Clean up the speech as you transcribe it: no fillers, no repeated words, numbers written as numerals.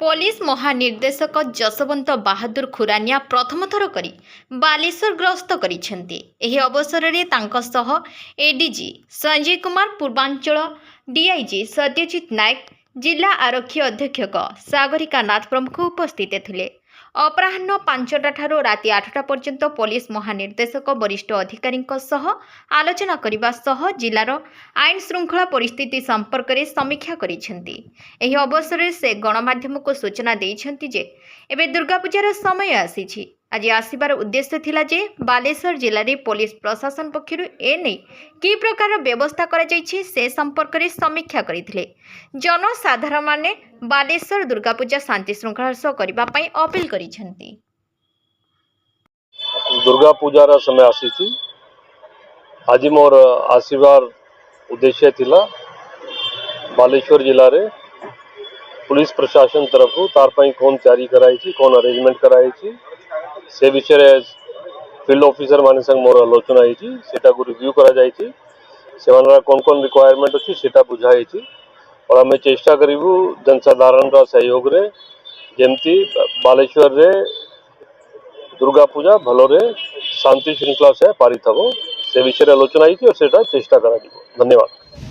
Police महानिर्देशक जसवंत बहादुर खुरानिया प्रथम थर करी बालेश्वर ग्रस्त करिसेंती। एही अवसर में तांको सह एडीजी संजय कुमार, पूर्वांचल डीआईजी सत्यजित नायक, जिला आरक्षी अधीक्षक सागरिका नाथ प्रमुख उपस्थित थिले। अपराह्न 5टा ठारू राति 8टा पर्यंत पुलिस महानिर्देशक वरिष्ठ अधिकारी आलोचना करने सह जिलार आईन श्रृंखला परिस्थिति संपर्क में समीक्षा करिसेंती। एही अवसर से गणमाध्यम को सूचना देइछंती जे एबे दुर्गा पूजार समय आसीछि। आज आसिबार उद्देश्य थिला जे बालेश्वर जिले में पुलिस प्रशासन पक्षर एने कि प्रकार व्यवस्था करा जाइछि से संपर्क में समीक्षा करथिले। जनसाधारण माने बालेश्वर दुर्गा पूजा शांति श्रृंखला सह करबा पई अपील करिसेंती। दुर्गा पूजार समय आसीछि। आज मोर आसिबार उद्देश्य थिला बालेश्वर जिले रे पुलिस प्रशासन तरफ तार पई कौन तैयारी कराई कौन अरेंजमेंट कराई से विषय फील्ड ऑफिसर मान संग मोर आलोचना होता रिव्यू करा से कौन कौन रिक्वायरमेंट अच्छी से बुझाई और आम चेष्टा करूँ जनसाधारण सहयोग रे जमती बालेश्वर रे दुर्गा पूजा भलोरे शांति श्रृंखला से पारित हम से विषय आलोचना और से चेष्टा करा। धन्यवाद।